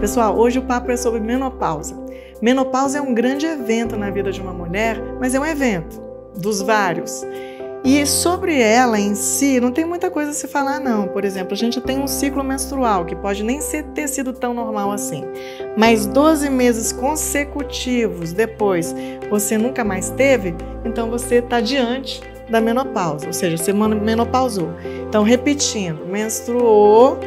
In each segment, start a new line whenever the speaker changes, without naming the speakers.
Pessoal, hoje o papo é sobre menopausa. Menopausa é um grande evento na vida de uma mulher, mas é um evento dos vários. E sobre ela em si, não tem muita coisa a se falar não. Por exemplo, a gente tem um ciclo menstrual, que pode nem ter sido tão normal assim. Mas 12 meses consecutivos depois, você nunca mais teve, então você está diante da menopausa, ou seja, você menopausou. Então, repetindo, menstruou,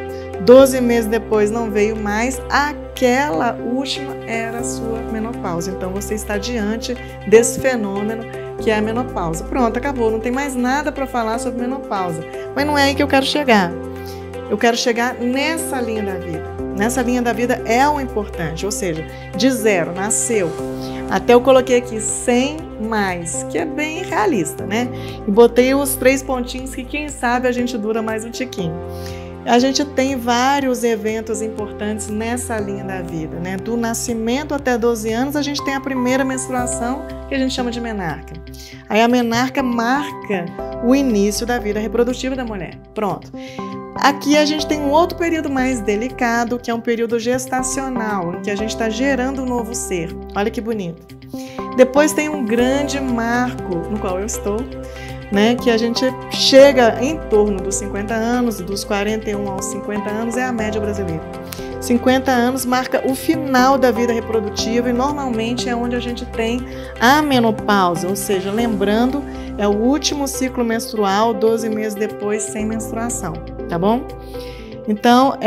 12 meses depois não veio mais, aquela última era a sua menopausa. Então, você está diante desse fenômeno que é a menopausa. Pronto, acabou, não tem mais nada para falar sobre menopausa. Mas não é aí que eu quero chegar. Eu quero chegar nessa linha da vida. Nessa linha da vida é o importante, ou seja, de zero, nasceu. Até eu coloquei aqui 100 mais, que é bem realista, né? E botei os 3 pontinhos que quem sabe a gente dura mais um tiquinho. A gente tem vários eventos importantes nessa linha da vida, né? Do nascimento até 12 anos, a gente tem a primeira menstruação, que a gente chama de menarca. Aí a menarca marca o início da vida reprodutiva da mulher. Pronto. Aqui a gente tem um outro período mais delicado, que é um período gestacional, em que a gente está gerando um novo ser. Olha que bonito. Depois tem um grande marco, no qual eu estou, né, que a gente chega em torno dos 50 anos, dos 41 aos 50 anos é a média brasileira. 50 anos marca o final da vida reprodutiva e normalmente é onde a gente tem a menopausa, ou seja, lembrando, é o último ciclo menstrual, 12 meses depois sem menstruação, tá bom? Então,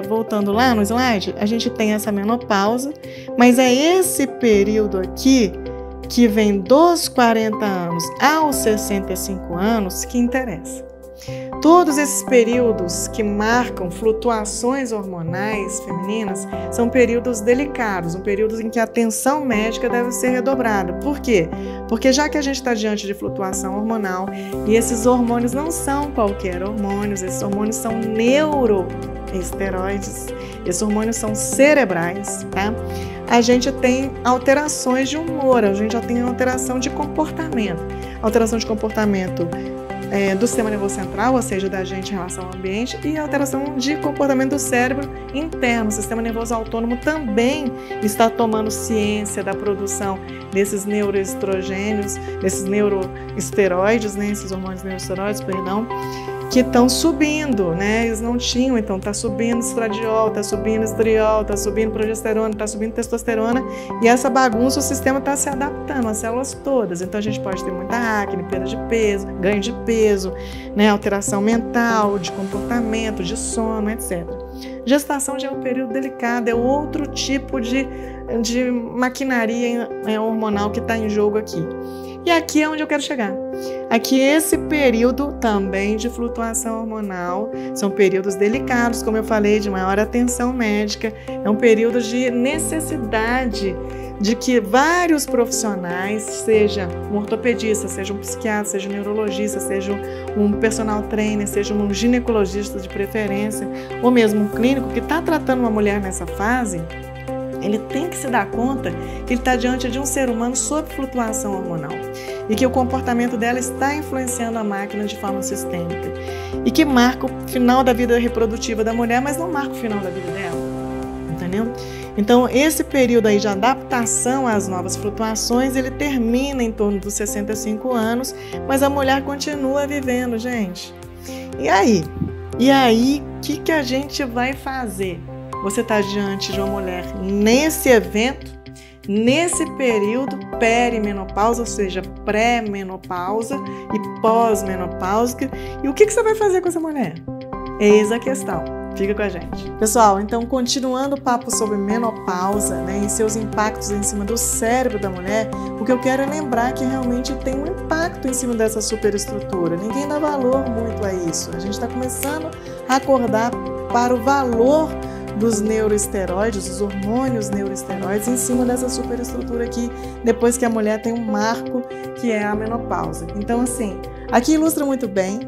voltando lá no slide, a gente tem essa menopausa, mas é esse período aqui que vem dos 40 anos aos 65 anos que interessa. Todos esses períodos que marcam flutuações hormonais femininas são períodos delicados, um período em que a atenção médica deve ser redobrada. Por quê? Porque já que a gente está diante de flutuação hormonal e esses hormônios não são qualquer hormônios, esses hormônios são neuroesteroides, esses hormônios são cerebrais, tá? A gente tem alterações de humor, a gente já tem alteração de comportamento. Alteração de comportamento do sistema nervoso central, ou seja, da gente em relação ao ambiente, e alteração de comportamento do cérebro interno. O sistema nervoso autônomo também está tomando ciência da produção desses neuroestrogênios, desses neuroesteroides, né, esses hormônios neuroesteroides, perdão, que estão subindo, né? Eles não tinham, então está subindo estradiol, está subindo estriol, está subindo progesterona, está subindo testosterona, e essa bagunça o sistema está se adaptando, as células todas. Então a gente pode ter muita acne, perda de peso, ganho de peso, né? Alteração mental, de comportamento, de sono, etc. Gestação já é um período delicado, é outro tipo de maquinaria hormonal que está em jogo aqui. E aqui é onde eu quero chegar. Aqui esse período também de flutuação hormonal, são períodos delicados, como eu falei, de maior atenção médica, é um período de necessidade de que vários profissionais, seja um ortopedista, seja um psiquiatra, seja um neurologista, seja um personal trainer, seja um ginecologista de preferência, ou mesmo um clínico que está tratando uma mulher nessa fase, ele tem que se dar conta que ele está diante de um ser humano sob flutuação hormonal e que o comportamento dela está influenciando a máquina de forma sistêmica e que marca o final da vida reprodutiva da mulher, mas não marca o final da vida dela, entendeu? Então, esse período aí de adaptação às novas flutuações, ele termina em torno dos 65 anos, mas a mulher continua vivendo, gente. E aí? O que a gente vai fazer? Você está diante de uma mulher nesse evento, nesse período perimenopausa, ou seja, pré-menopausa e pós-menopáusica. E o que você vai fazer com essa mulher? Eis a questão. Fica com a gente. Pessoal, então continuando o papo sobre menopausa, né, e seus impactos em cima do cérebro da mulher, o que eu quero é lembrar que realmente tem um impacto em cima dessa superestrutura. Ninguém dá valor muito a isso. A gente está começando a acordar para o valor dos neuroesteroides, dos hormônios neuroesteroides em cima dessa superestrutura aqui, depois que a mulher tem um marco que é a menopausa. Então, assim, aqui ilustra muito bem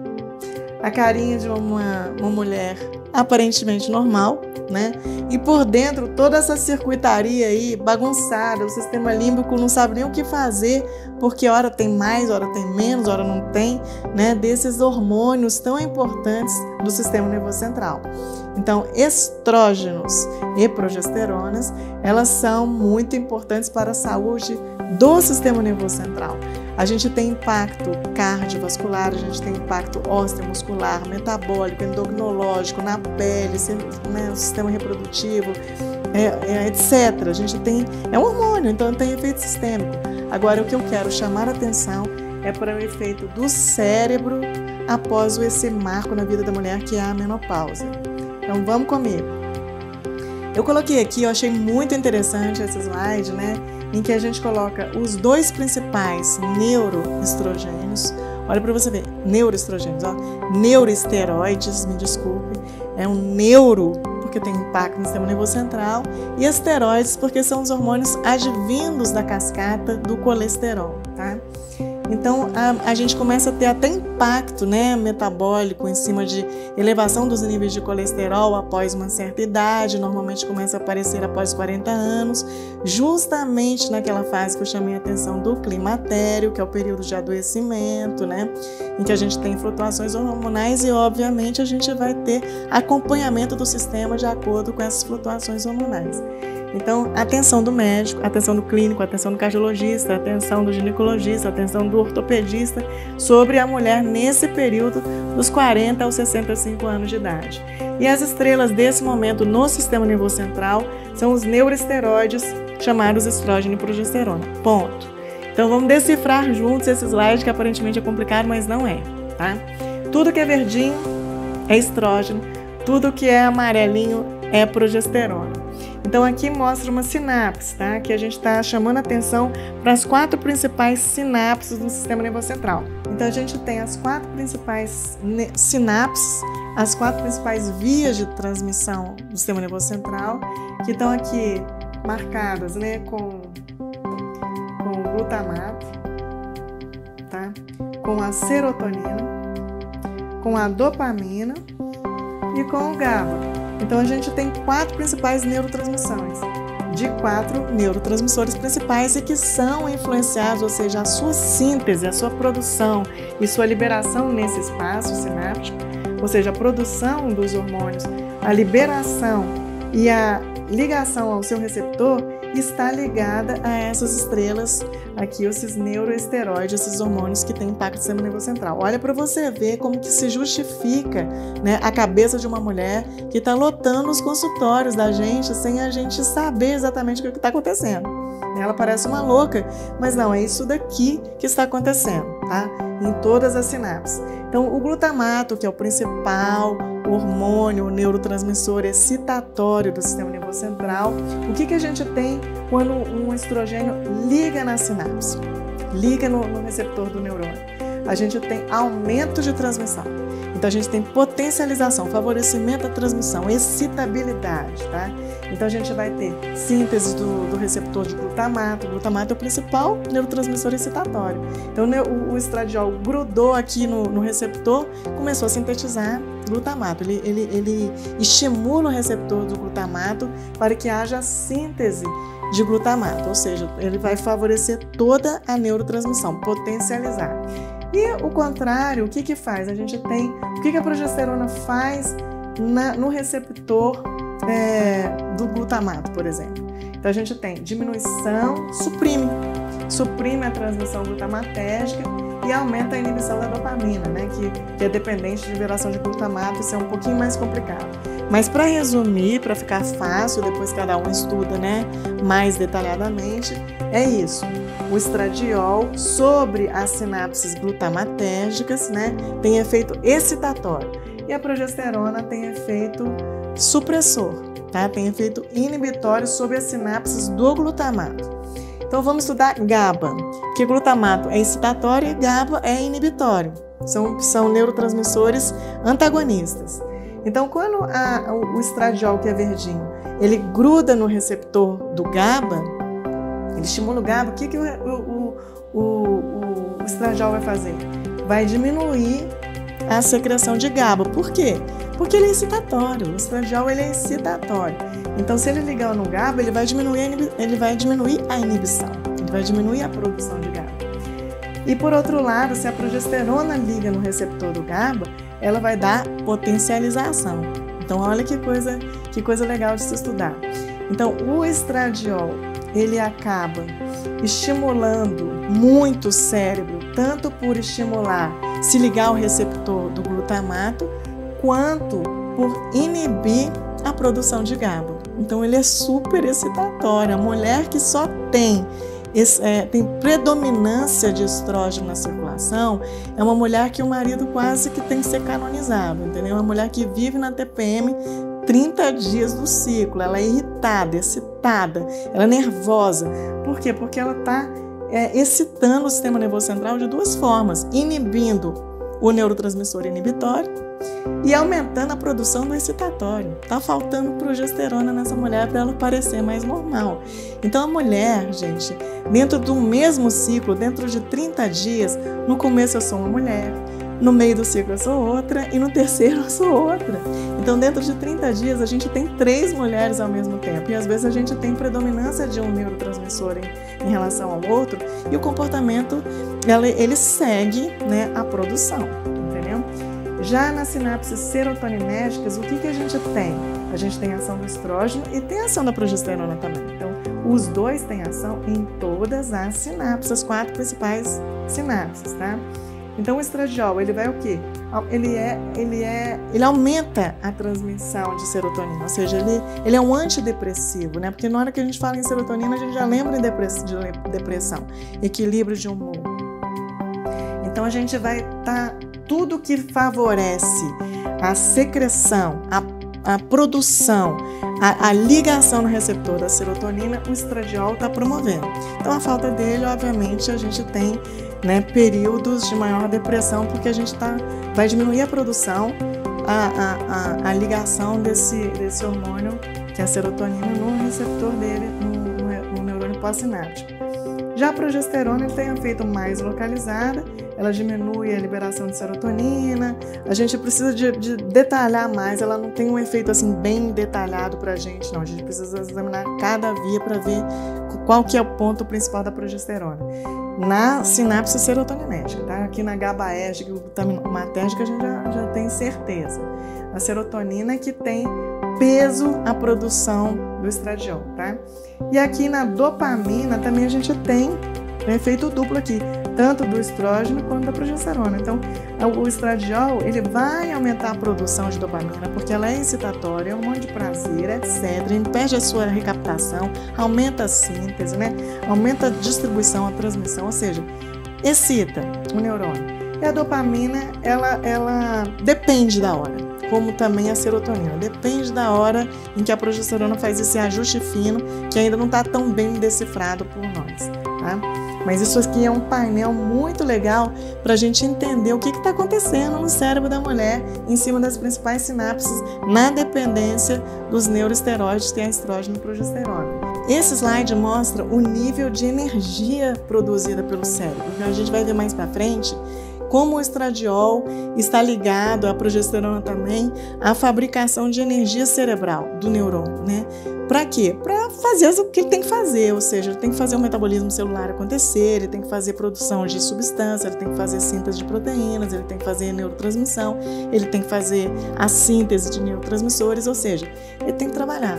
a carinha de uma mulher aparentemente normal, né? E por dentro toda essa circuitaria aí bagunçada, o sistema límbico não sabe nem o que fazer, porque hora tem mais, hora tem menos, hora não tem, né? Desses hormônios tão importantes do sistema nervoso central. Então, estrógenos e progesteronas, elas são muito importantes para a saúde do sistema nervoso central. A gente tem impacto cardiovascular, a gente tem impacto osteomuscular, metabólico, endocrinológico, na pele, né, o sistema reprodutivo, etc. A gente tem, é um hormônio, então tem efeito sistêmico. Agora, o que eu quero chamar a atenção é para o efeito do cérebro após esse marco na vida da mulher, que é a menopausa. Então, vamos comigo. Eu coloquei aqui, eu achei muito interessante esse slide, né? Em que a gente coloca os dois principais neuroestrogênios. Olha para você ver, neuroestrogênios, ó, neuroesteroides, me desculpe, é um neuro porque tem impacto no sistema nervoso central, e esteroides porque são os hormônios advindos da cascata do colesterol, tá? Então, a gente começa a ter até impacto, né, metabólico em cima de elevação dos níveis de colesterol após uma certa idade, normalmente começa a aparecer após 40 anos, justamente naquela fase que eu chamei a atenção do climatério, que é o período de adoecimento, né, em que a gente tem flutuações hormonais e, obviamente, a gente vai ter acompanhamento do sistema de acordo com essas flutuações hormonais. Então, atenção do médico, atenção do clínico, atenção do cardiologista, atenção do ginecologista, atenção do ortopedista sobre a mulher nesse período dos 40 aos 65 anos de idade. E as estrelas desse momento no sistema nervoso central são os neuroesteroides, chamados estrógeno e progesterona. Ponto. Então, vamos decifrar juntos esse slide, que aparentemente é complicado, mas não é, tá? Tudo que é verdinho é estrógeno, tudo que é amarelinho é progesterona. Então, aqui mostra uma sinapse, tá? Que a gente está chamando a atenção para as 4 principais sinapses do sistema nervoso central. Então, a gente tem as 4 principais sinapses, as 4 principais vias de transmissão do sistema nervoso central, que estão aqui marcadas, né, com o glutamato, tá? Com a serotonina, com a dopamina e com o GABA. Então, a gente tem 4 principais neurotransmissões, de 4 neurotransmissores principais e que são influenciados, ou seja, a sua síntese, a sua produção e sua liberação nesse espaço sináptico, ou seja, a produção dos hormônios, a liberação e a ligação ao seu receptor está ligada a essas estrelas aqui, esses neuroesteroides, esses hormônios que têm impacto no sistema nervoso central. Olha para você ver como que se justifica, né, a cabeça de uma mulher que está lotando os consultórios da gente sem a gente saber exatamente o que está acontecendo. Ela parece uma louca, mas não, é isso daqui que está acontecendo, tá? Em todas as sinapses. Então, o glutamato, que é o principal hormônio, o neurotransmissor excitatório do sistema nervoso central, o que a gente tem quando um estrogênio liga na sinapse, liga no receptor do neurônio? A gente tem aumento de transmissão. Então, a gente tem potencialização, favorecimento da transmissão, excitabilidade, tá? Então, a gente vai ter síntese do receptor de glutamato. O glutamato é o principal neurotransmissor excitatório. Então, o estradiol grudou aqui no receptor, começou a sintetizar glutamato. Ele estimula o receptor do glutamato para que haja síntese de glutamato, ou seja, ele vai favorecer toda a neurotransmissão, potencializar. E o contrário, o que faz? A gente tem, o que a progesterona faz no receptor do glutamato, por exemplo? Então a gente tem diminuição, suprime a transmissão glutamatérgica e aumenta a inibição da dopamina, né? Que é dependente de liberação de glutamato, isso é um pouquinho mais complicado. Mas para resumir, para ficar fácil, depois cada um estuda, né, mais detalhadamente, é isso. O estradiol sobre as sinapses glutamatérgicas, né, tem efeito excitatório. E a progesterona tem efeito supressor, tá? Tem efeito inibitório sobre as sinapses do glutamato. Então vamos estudar GABA, que glutamato é excitatório e GABA é inibitório. São neurotransmissores antagonistas. Então, quando o estradiol, que é verdinho, ele gruda no receptor do GABA, ele estimula o GABA, o que o estradiol vai fazer? Vai diminuir a secreção de GABA. Por quê? Porque ele é excitatório, o estradiol ele é excitatório. Então, se ele ligar no GABA, ele vai diminuir a inibição, ele vai diminuir a produção de GABA. E por outro lado, se a progesterona liga no receptor do GABA, ela vai dar potencialização. Então, olha que coisa legal de se estudar. Então, o estradiol, ele acaba estimulando muito o cérebro, tanto por estimular, se ligar ao receptor do glutamato, quanto por inibir a produção de GABA. Então, ele é super excitatório. A mulher que só tem predominância de estrógeno na circulação, é uma mulher que o marido quase que tem que ser canonizado, entendeu? Uma mulher que vive na TPM 30 dias do ciclo, ela é irritada, excitada, ela é nervosa. Por quê? Porque ela está excitando o sistema nervoso central de duas formas, inibindo o neurotransmissor inibitório e aumentando a produção do excitatório. Está faltando progesterona nessa mulher para ela parecer mais normal. Então a mulher, gente, dentro do mesmo ciclo, dentro de 30 dias, no começo eu sou uma mulher, no meio do ciclo eu sou outra e no terceiro eu sou outra. Então dentro de 30 dias a gente tem 3 mulheres ao mesmo tempo e às vezes a gente tem predominância de um neurotransmissor em relação ao outro e o comportamento ele segue, né, a produção, entendeu? Já nas sinapses serotoninérgicas, o que a gente tem? A gente tem ação do estrógeno e tem ação da progesterona também. Então, os dois têm ação em todas as sinapses, as 4 principais sinapses, tá? Então, o estradiol, ele vai o quê? Ele aumenta a transmissão de serotonina, ou seja, ele é um antidepressivo, né? Porque na hora que a gente fala em serotonina, a gente já lembra de depressão, equilíbrio de humor. Então, a gente vai estar tudo que favorece a secreção, a produção, a ligação no receptor da serotonina, o estradiol está promovendo. Então, a falta dele, obviamente, a gente tem, né, períodos de maior depressão, porque a gente vai diminuir a produção, a ligação desse hormônio, que é a serotonina, no receptor dele, no neurônio pós-sináptico. Já a progesterona tem um efeito mais localizada, ela diminui a liberação de serotonina, a gente precisa de detalhar mais, ela não tem um efeito assim bem detalhado para a gente, não, a gente precisa examinar cada via para ver qual que é o ponto principal da progesterona. Na sinapse serotoninérgica, tá? Aqui na GABAérgica e glutaminogénica a gente já tem certeza. A serotonina é que tem peso a produção do estradiol, tá? E aqui na dopamina também a gente tem um efeito duplo aqui, tanto do estrógeno quanto da progesterona. Então, o estradiol, ele vai aumentar a produção de dopamina, porque ela é excitatória, é um monte de prazer, etc. Impede a sua recaptação, aumenta a síntese, né? Aumenta a distribuição, a transmissão, ou seja, excita o neurônio. E a dopamina, ela depende da hora, como também a serotonina. Depende da hora em que a progesterona faz esse ajuste fino, que ainda não está tão bem decifrado por nós, tá? Mas isso aqui é um painel muito legal para a gente entender o que está acontecendo no cérebro da mulher em cima das principais sinapses na dependência dos neuroesteroides, que é estrógeno e progesterona. Esse slide mostra o nível de energia produzida pelo cérebro. A gente vai ver mais para frente como o estradiol está ligado, a progesterona também, à fabricação de energia cerebral do neurônio, né? Para quê? Para fazer o que ele tem que fazer, ou seja, ele tem que fazer o metabolismo celular acontecer, ele tem que fazer produção de substância, ele tem que fazer síntese de proteínas, ele tem que fazer neurotransmissão, ele tem que fazer a síntese de neurotransmissores, ou seja, ele tem que trabalhar.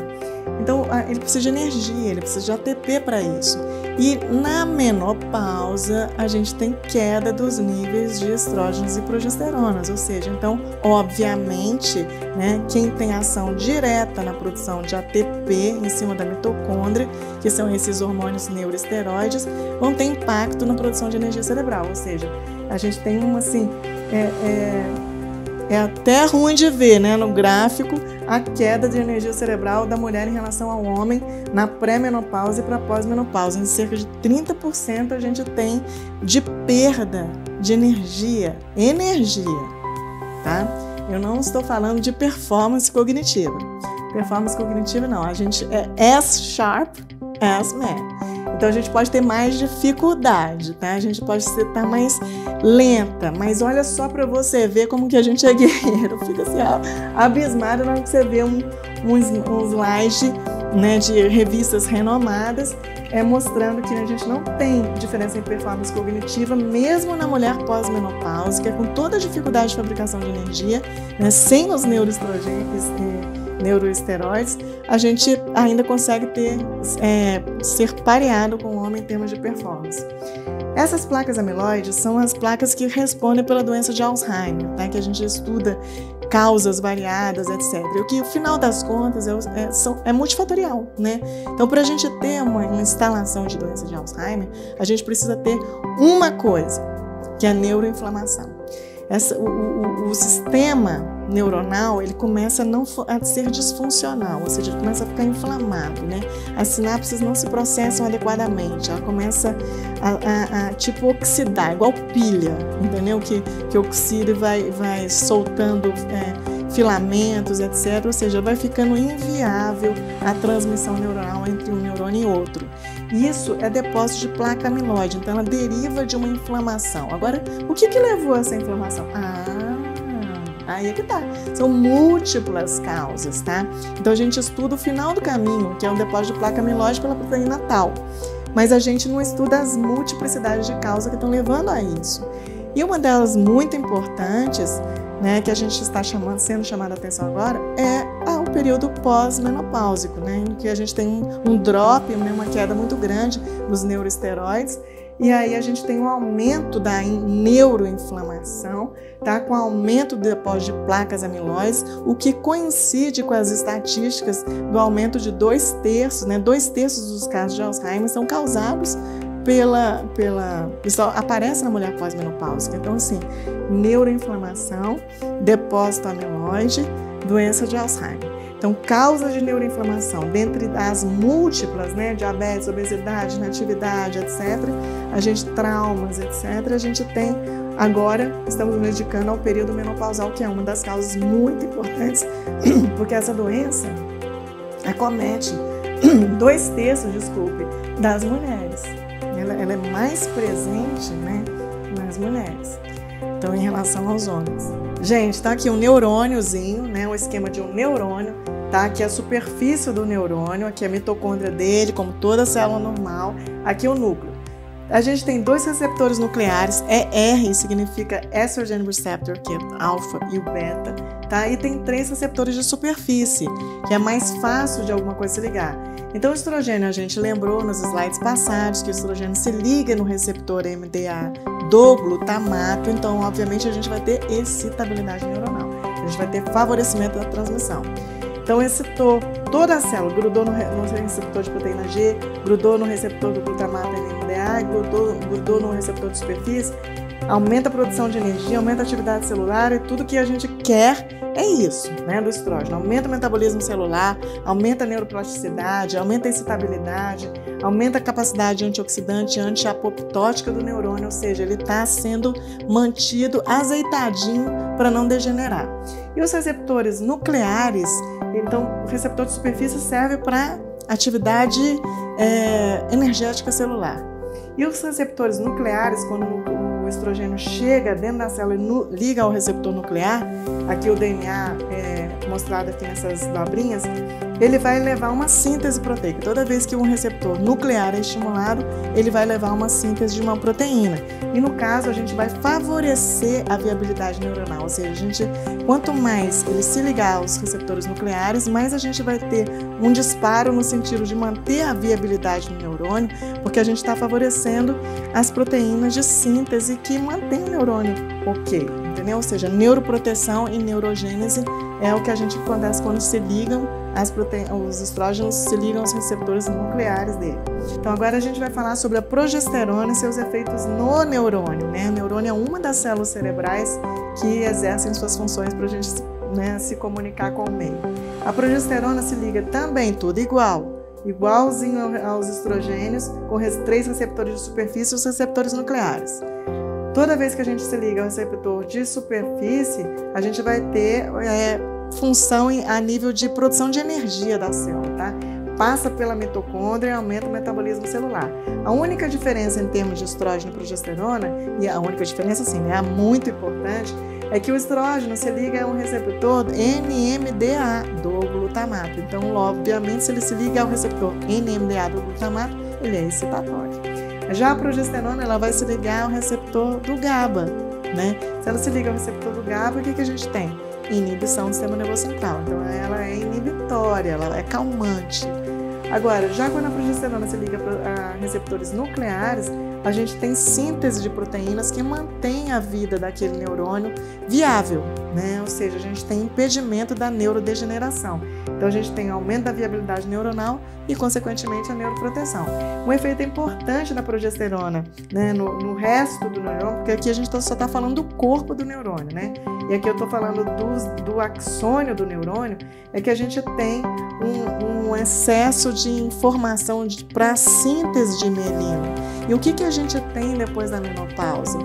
Então, ele precisa de energia, ele precisa de ATP para isso. E na menopausa, a gente tem queda dos níveis de estrógenos e progesteronas, ou seja, então, obviamente, né, quem tem ação direta na produção de ATP em cima da mitocôndria, que são esses hormônios neuroesteroides, vão ter impacto na produção de energia cerebral, ou seja, a gente tem assim, é até ruim de ver, né, no gráfico, a queda de energia cerebral da mulher em relação ao homem na pré-menopausa e para pós-menopausa. Em cerca de 30% a gente tem de perda de energia, tá? Eu não estou falando de performance cognitiva. Performance cognitiva não, a gente é as sharp as man. Então a gente pode ter mais dificuldade, tá? A gente pode estar mais lenta, mas olha só para você ver como que a gente é guerreiro. Fica assim, abismado na hora que você vê um slide, né, de revistas renomadas mostrando que a gente não tem diferença em performance cognitiva, mesmo na mulher pós-menopáusica, com toda a dificuldade de fabricação de energia, né, sem os neuroesteroides, a gente ainda consegue ser pareado com o homem em termos de performance. Essas placas amiloides são as placas que respondem pela doença de Alzheimer, né, que a gente estuda causas variadas, etc. E o que, no final das contas, é multifatorial, né? Então, para a gente ter uma instalação de doença de Alzheimer, a gente precisa ter uma coisa, que é a neuroinflamação. O sistema neuronal, ele começa a ser disfuncional, ou seja, ele começa a ficar inflamado, né? As sinapses não se processam adequadamente, ela começa a tipo oxidar, igual pilha, entendeu? Que oxida e vai soltando filamentos, etc. Ou seja, vai ficando inviável a transmissão neuronal entre um neurônio e outro. Isso é depósito de placa amiloide, então ela deriva de uma inflamação. Agora, o que levou a essa inflamação? Aí é que tá. São múltiplas causas, tá? Então a gente estuda o final do caminho, que é um depósito de placa amiloide pela proteína tal. Mas a gente não estuda as multiplicidades de causas que estão levando a isso. E uma delas muito importantes, né, que a gente está sendo chamada a atenção agora, é o período pós-menopáusico, né, em que a gente tem um drop, uma queda muito grande nos neuroesteroides, e aí a gente tem um aumento da neuroinflamação, tá, com aumento do depósito de placas amiloides, o que coincide com as estatísticas do aumento de 2/3, né, 2/3 dos casos de Alzheimer são causados isso aparece na mulher pós-menopáusica. Então, assim, neuroinflamação, depósito amiloide, doença de Alzheimer. Então, causas de neuroinflamação, dentre as múltiplas, né, diabetes, obesidade, inatividade, etc., traumas, etc., a gente tem, agora, estamos nos dedicando ao período menopausal, que é uma das causas muito importantes, porque essa doença acomete 2/3, das mulheres. Ela é mais presente, né, nas mulheres. Então, em relação aos homens. Gente, tá aqui um neurôniozinho, né, um esquema de um neurônio. Tá aqui a superfície do neurônio, aqui a mitocôndria dele, como toda célula normal. Aqui o núcleo. A gente tem 2 receptores nucleares, ER significa Estrogen Receptor, que é alfa e o beta, tá? E tem 3 receptores de superfície, que é mais fácil de alguma coisa se ligar. Então, o estrogênio, a gente lembrou nos slides passados que o estrogênio se liga no receptor MDA do glutamato, então, obviamente, a gente vai ter excitabilidade neuronal, a gente vai ter favorecimento da transmissão. Então, excitou toda a célula, grudou no receptor de proteína G, grudou no receptor do glutamato NMDA, grudou no receptor de superfície, aumenta a produção de energia, aumenta a atividade celular e tudo que a gente quer é isso, né, do estrógeno. Aumenta o metabolismo celular, aumenta a neuroplasticidade, aumenta a excitabilidade, aumenta a capacidade antioxidante e antiapoptótica do neurônio, ou seja, ele está sendo mantido azeitadinho para não degenerar. E os receptores nucleares, então o receptor de superfície serve para atividade energética celular. E os receptores nucleares, quando o estrogênio chega dentro da célula e liga ao receptor nuclear, aqui o DNA mostrado aqui nessas dobrinhas, ele vai levar uma síntese proteica. Toda vez que um receptor nuclear é estimulado, ele vai levar uma síntese de uma proteína. E no caso, a gente vai favorecer a viabilidade neuronal, ou seja, quanto mais ele se ligar aos receptores nucleares, mais a gente vai ter um disparo no sentido de manter a viabilidade do neurônio, porque a gente está favorecendo as proteínas de síntese que mantém o neurônio ok, entendeu? Ou seja, neuroproteção e neurogênese é o que acontece quando se ligam os estrógenos se ligam aos receptores nucleares dele. Então agora a gente vai falar sobre a progesterona e seus efeitos no neurônio, né? O neurônio é uma das células cerebrais que exercem suas funções para a gente, né, se comunicar com o meio. A progesterona se liga também tudo igualzinho aos estrogênios, com 3 receptores de superfície e os receptores nucleares. Toda vez que a gente se liga ao receptor de superfície, a gente vai ter função a nível de produção de energia da célula, tá? passa pela mitocôndria e aumenta o metabolismo celular. A única diferença em termos de estrógeno e progesterona, e a única diferença, assim, né, muito importante, é que o estrógeno se liga a um receptor NMDA do glutamato. Então, obviamente, se ele se liga ao receptor NMDA do glutamato, ele é excitatório. Já a progesterona, ela vai se ligar ao receptor do GABA, né? Se ela se liga ao receptor do GABA, o que a gente tem? Inibição do sistema nervoso central. Então, ela é inibitória, ela é calmante. Agora, já quando a progesterona se liga a receptores nucleares, a gente tem síntese de proteínas que mantém a vida daquele neurônio viável, né? Ou seja, a gente tem impedimento da neurodegeneração. Então, a gente tem aumento da viabilidade neuronal e, consequentemente, a neuroproteção. Um efeito importante da progesterona, né, no resto do neurônio, porque aqui a gente só está falando do corpo do neurônio, né? E aqui eu estou falando do axônio do neurônio, é que a gente tem um excesso de informação para a síntese de mielina. E o que a gente tem depois da menopausa?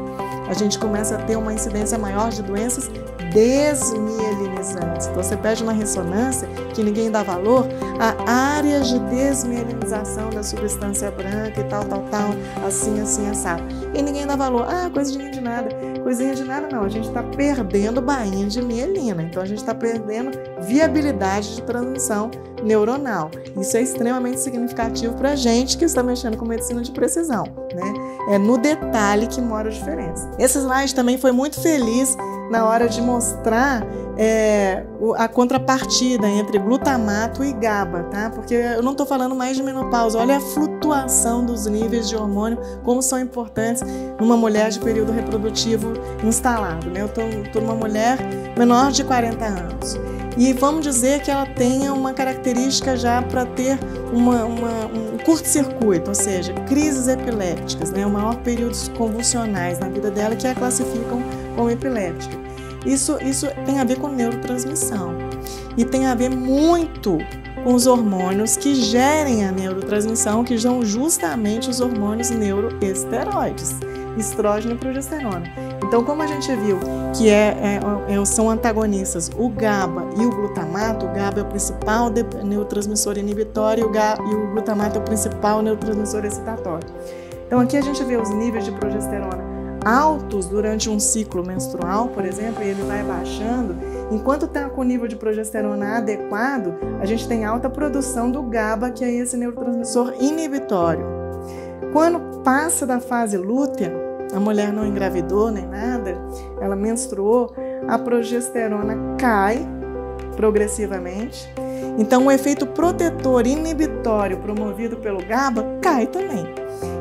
A gente começa a ter uma incidência maior de doenças desmielinizantes. Então, você pede uma ressonância, que ninguém dá valor, a áreas de desmielinização da substância branca e tal, assim, assado. E ninguém dá valor. Coisinha de nada. Coisinha de nada não, a gente está perdendo bainha de mielina. Então, a gente está perdendo viabilidade de transmissão neuronal. Isso é extremamente significativo para a gente que está mexendo com medicina de precisão, né? É no detalhe que mora a diferença. Esse slide também foi muito feliz na hora de mostrar a contrapartida entre glutamato e GABA, tá? Porque eu não estou falando mais de menopausa. Olha a flutuação dos níveis de hormônio, como são importantes numa mulher de período reprodutivo instalado, né? Eu estou numa mulher menor de 40 anos. E vamos dizer que ela tenha uma característica já para ter um curto-circuito, ou seja, crises epilépticas, né? O maior períodos convulsionais na vida dela que a classificam como epiléptica. Isso tem a ver com neurotransmissão e tem a ver muito com os hormônios que gerem a neurotransmissão, que são justamente os hormônios neuroesteroides, estrógeno e progesterona. Então, como a gente viu que são antagonistas o GABA e o glutamato, o GABA é o principal neurotransmissor inibitório e o glutamato é o principal neurotransmissor excitatório. Então, aqui a gente vê os níveis de progesterona altos durante um ciclo menstrual, por exemplo, e ele vai baixando. Enquanto está com o nível de progesterona adequado, a gente tem alta produção do GABA, que é esse neurotransmissor inibitório. Quando passa da fase lútea, a mulher não engravidou nem nada, ela menstruou, a progesterona cai progressivamente. Então, o efeito protetor inibitório promovido pelo GABA cai também.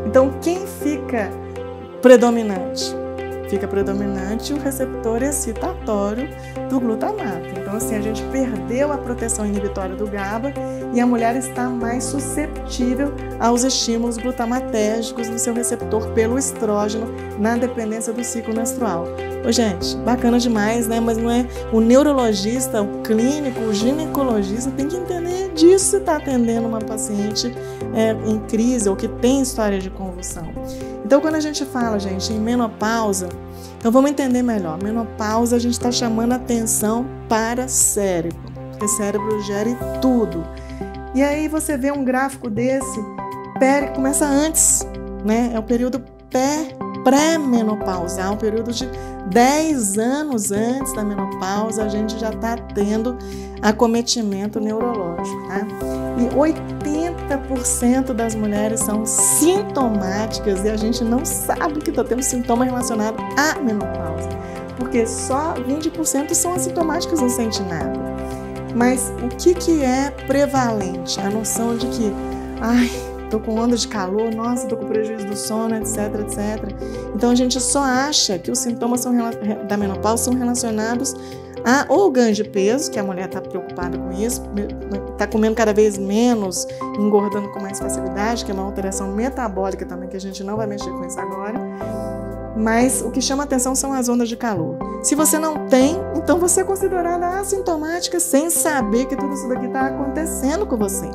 Então, quem fica predominante? Fica predominante o receptor excitatório do glutamato. Então, assim, a gente perdeu a proteção inibitória do GABA e a mulher está mais susceptível aos estímulos glutamatérgicos no seu receptor pelo estrógeno na dependência do ciclo menstrual. Ô, gente, bacana demais, né? Mas não é o neurologista, o clínico, o ginecologista tem que entender disso se está atendendo uma paciente em crise ou que tem história de convulsão. Então, quando a gente fala, gente, em menopausa, então vamos entender melhor. Menopausa, a gente está chamando atenção para cérebro, porque cérebro gera tudo. E aí você vê um gráfico desse, começa antes, né? É o período pré-menopausal, um período de 10 anos antes da menopausa, a gente já está tendo acometimento neurológico, tá? E 80% das mulheres são sintomáticas e a gente não sabe que está tendo sintoma relacionado à menopausa, porque só 20% são assintomáticas, não sente nada. Mas o que é prevalente? A noção de que, tô com onda de calor, nossa, tô com prejuízo do sono, etc. Então a gente só acha que os sintomas da menopausa são relacionados a ou ganho de peso, que a mulher está preocupada com isso, está comendo cada vez menos, engordando com mais facilidade, que é uma alteração metabólica também, que a gente não vai mexer com isso agora. Mas o que chama atenção são as ondas de calor. Se você não tem, então você é considerada assintomática sem saber que tudo isso daqui está acontecendo com você.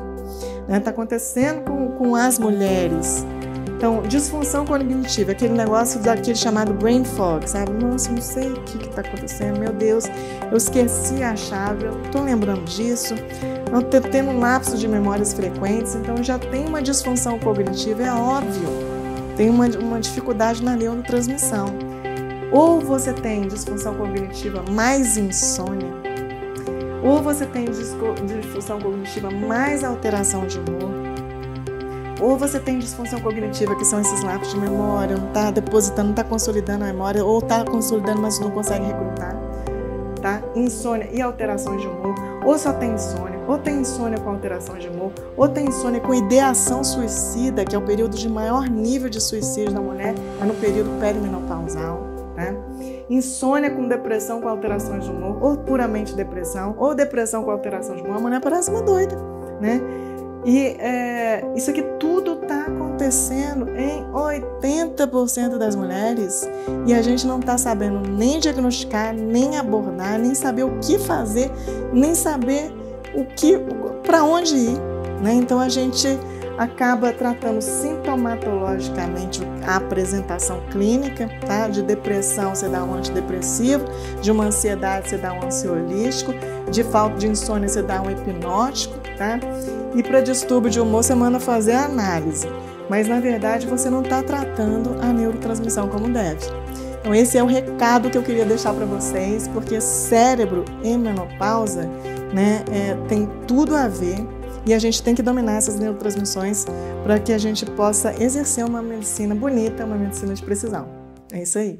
Está acontecendo com as mulheres. Então, disfunção cognitiva, aquele negócio daquele chamado brain fog, sabe? Nossa, não sei o que está acontecendo, meu Deus, eu esqueci a chave, eu estou lembrando disso. não tendo um lapso de memórias frequentes, então já tem uma disfunção cognitiva, é óbvio, tem uma dificuldade na neurotransmissão. Ou você tem disfunção cognitiva mais insônia, ou você tem disfunção cognitiva mais alteração de humor, ou você tem disfunção cognitiva, que são esses lapsos de memória, não está depositando, não está consolidando a memória, ou está consolidando, mas não consegue recrutar, tá? Insônia e alterações de humor, ou só tem insônia, ou tem insônia com alteração de humor, ou tem insônia com ideação suicida, que é o período de maior nível de suicídio da mulher, é no período perimenopausal. Né? Insônia com depressão com alterações de humor, ou puramente depressão, ou depressão com alteração de humor, a mulher parece uma doida, né? E isso aqui tudo está acontecendo em 80% das mulheres e a gente não está sabendo nem diagnosticar, nem abordar, nem saber o que fazer, nem saber para onde ir, né? Então a gente acaba tratando sintomatologicamente a apresentação clínica, tá? De depressão você dá um antidepressivo, de uma ansiedade você dá um ansiolítico, de falta de insônia você dá um hipnótico, tá? E para distúrbio de humor você manda fazer a análise, mas na verdade você não está tratando a neurotransmissão como deve. Então esse é o recado que eu queria deixar para vocês, porque cérebro e menopausa, né, tem tudo a ver. E a gente tem que dominar essas neurotransmissões para que a gente possa exercer uma medicina bonita, uma medicina de precisão. É isso aí.